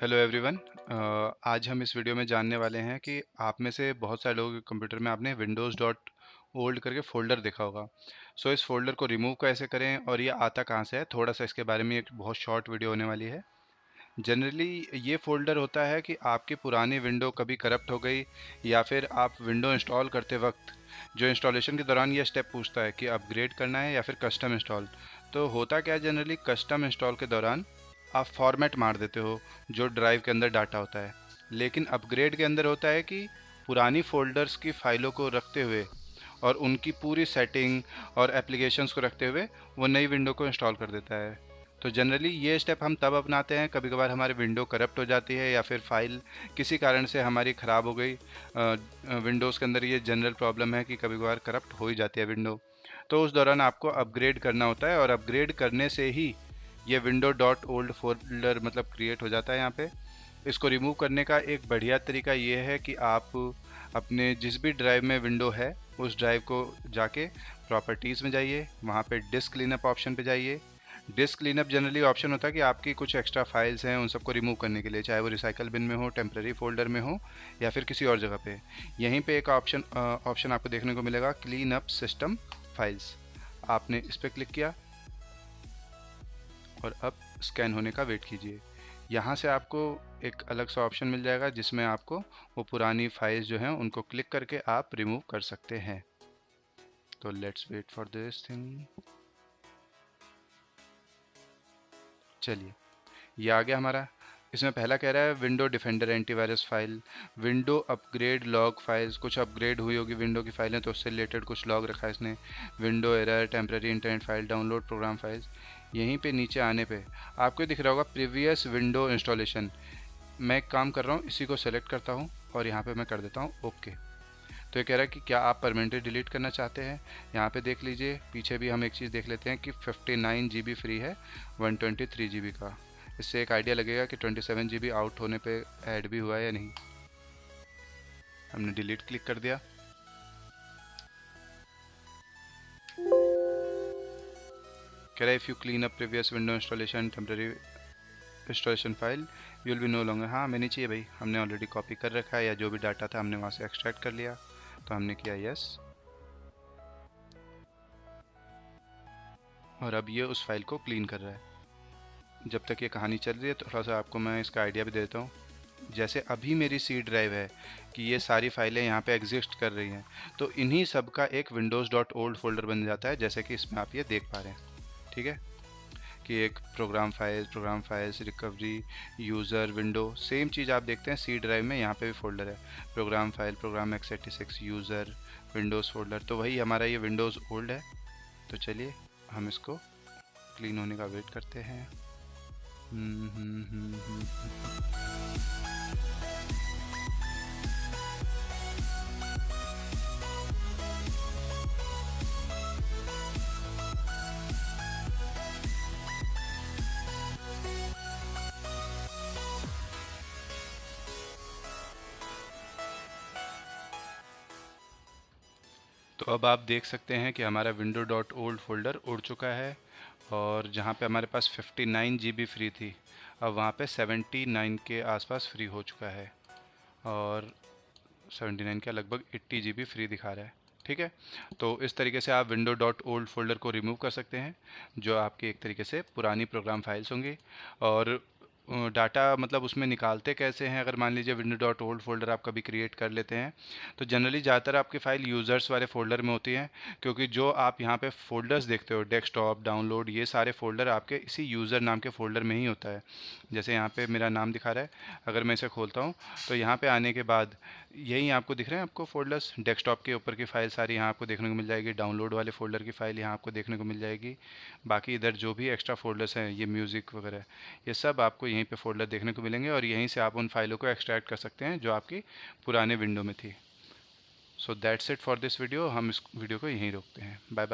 Hello everyone. आज हम इस वीडियो में जानने वाले हैं कि आप में से बहुत सारे लोगों के कंप्यूटर में आपने विंडोज़ डॉट ओल्ड करके फ़ोल्डर देखा होगा। इस फ़ोल्डर को रिमूव कैसे करें और ये आता कहाँ से है, थोड़ा सा इसके बारे में एक बहुत शॉर्ट वीडियो होने वाली है। जनरली ये फ़ोल्डर होता है कि आपकी पुरानी विंडो कभी करप्ट हो गई या फिर आप विंडो इंस्टॉल करते वक्त जो इंस्टॉलेशन के दौरान ये स्टेप पूछता है कि अपग्रेड करना है या फिर कस्टम इंस्टॉल। तो होता क्या है, जनरली कस्टम इंस्टॉल के दौरान आप फॉर्मेट मार देते हो जो ड्राइव के अंदर डाटा होता है, लेकिन अपग्रेड के अंदर होता है कि पुरानी फ़ोल्डर्स की फ़ाइलों को रखते हुए और उनकी पूरी सेटिंग और एप्लीकेशंस को रखते हुए वो नई विंडो को इंस्टॉल कर देता है। तो जनरली ये स्टेप हम तब अपनाते हैं कभी कभार हमारी विंडो करप्ट हो जाती है या फिर फाइल किसी कारण से हमारी ख़राब हो गई। विंडोज़ के अंदर ये जनरल प्रॉब्लम है कि कभी कभार करप्ट हो ही जाती है विंडो। तो उस दौरान आपको अपग्रेड करना होता है और अपग्रेड करने से ही ये विंडो डॉट ओल्ड फोल्डर मतलब क्रिएट हो जाता है यहाँ पे। इसको रिमूव करने का एक बढ़िया तरीका ये है कि आप अपने जिस भी ड्राइव में विंडो है उस ड्राइव को जाके प्रॉपर्टीज़ में जाइए, वहाँ पे डिस्क क्लीनअप ऑप्शन पे जाइए। डिस्क क्लीनअप जनरली ऑप्शन होता है कि आपकी कुछ एक्स्ट्रा फाइल्स हैं उन सबको रिमूव करने के लिए, चाहे वो रिसाइकल बिन में हो, टेम्प्रेरी फोल्डर में हो या फिर किसी और जगह पे। यहीं पे एक ऑप्शन आपको देखने को मिलेगा, क्लीन अप सिस्टम फाइल्स। आपने इस पर क्लिक किया और अब स्कैन होने का वेट कीजिए। यहाँ से आपको एक अलग सा ऑप्शन मिल जाएगा जिसमें आपको वो पुरानी फाइल्स जो हैं उनको क्लिक करके आप रिमूव कर सकते हैं। तो let's wait for this thing. चलिए, ये आ गया हमारा। इसमें पहला कह रहा है window defender antivirus file, window upgrade log files. कुछ अपग्रेड हुई होगी विंडो की फाइलें तो उससे रिलेटेड कुछ लॉग रखा है इसने। Window error, temporary internet file, download program files. यहीं पे नीचे आने पे आपको दिख रहा होगा प्रीवियस विंडो इंस्टॉलेशन। मैं एक काम कर रहा हूँ, इसी को सेलेक्ट करता हूँ और यहाँ पे मैं कर देता हूँ ओके। तो ये कह रहा है कि क्या आप परमानेंटली डिलीट करना चाहते हैं। यहाँ पे देख लीजिए, पीछे भी हम एक चीज़ देख लेते हैं कि 59 GB फ्री है 123 GB का। इससे एक आइडिया लगेगा कि 27 GB आउट होने पे ऐड भी हुआ है या नहीं। हमने डिलीट क्लिक कर दिया। कह रहा है if you clean up previous window installation temporary installation file you will be no longer. हाँ, मैंने चाहिए भाई, हमने ऑलरेडी कॉपी कर रखा है या जो भी डाटा था हमने वहाँ से एक्सट्रैक्ट कर लिया, तो हमने किया यस। और अब ये उस फाइल को क्लीन कर रहा है। जब तक ये कहानी चल रही है थोड़ा सा आपको मैं इसका आइडिया भी देता हूँ। जैसे अभी मेरी सी ड्राइव है कि ये सारी फाइलें यहाँ पे एग्जिस्ट कर रही हैं, तो इन्हीं सब का एक विंडोज़ डॉट ओल्ड फोल्डर बन जाता है, जैसे कि इसमें आप ये देख पा रहे हैं। ठीक है, कि एक program files recovery user window, same चीज़ आप देखते हैं सी ड्राइव में यहाँ पे भी फोल्डर है, program file, program x86 user Windows folder. तो वही हमारा ये विंडोज़ ओल्ड है। तो चलिए हम इसको क्लीन होने का वेट करते हैं। हम्म, हम्म, हम्म, हम्म। तो अब आप देख सकते हैं कि हमारा विंडो डॉट ओल्ड फोल्डर उड़ चुका है और जहाँ पे हमारे पास 59 GB फ्री थी, अब वहाँ पे 79 के आसपास फ्री हो चुका है और 79 का लगभग 80 GB फ्री दिखा रहा है। ठीक है, तो इस तरीके से आप विंडो डॉट ओल्ड फोल्डर को रिमूव कर सकते हैं, जो आपकी एक तरीके से पुरानी प्रोग्राम फाइल्स होंगी। और डाटा मतलब उसमें निकालते कैसे हैं, अगर मान लीजिए विंडो डॉट ओल्ड फोल्डर आप कभी क्रिएट कर लेते हैं तो जनरली ज़्यादातर आपकी फ़ाइल यूज़र्स वाले फ़ोल्डर में होती हैं, क्योंकि जो आप यहाँ पे फ़ोल्डर्स देखते हो डेस्कटॉप, डाउनलोड, ये सारे फ़ोल्डर आपके इसी यूज़र नाम के फ़ोल्डर में ही होता है। जैसे यहाँ पे मेरा नाम दिखा रहा है, अगर मैं इसे खोलता हूँ तो यहाँ पे आने के बाद यही आपको दिख रहे हैं आपको फ़ोल्डर्स, डेस्कटॉप के ऊपर की फ़ाइल सारी यहाँ आपको देखने को मिल जाएगी, डाउनलोड वाले फ़ोल्डर की फ़ाइल यहाँ आपको देखने को मिल जाएगी। बाकी इधर जो भी एक्स्ट्रा फ़ोल्डर्स हैं, ये म्यूज़िक वगैरह, ये सब आपको यहीं पे फ़ोल्डर देखने को मिलेंगे और यहीं से आप उन फाइलों को एक्सट्रैक्ट कर सकते हैं जो आपकी पुराने विंडो में थी। So that's it for this video. हम इस वीडियो को यहीं रोकते हैं। Bye bye.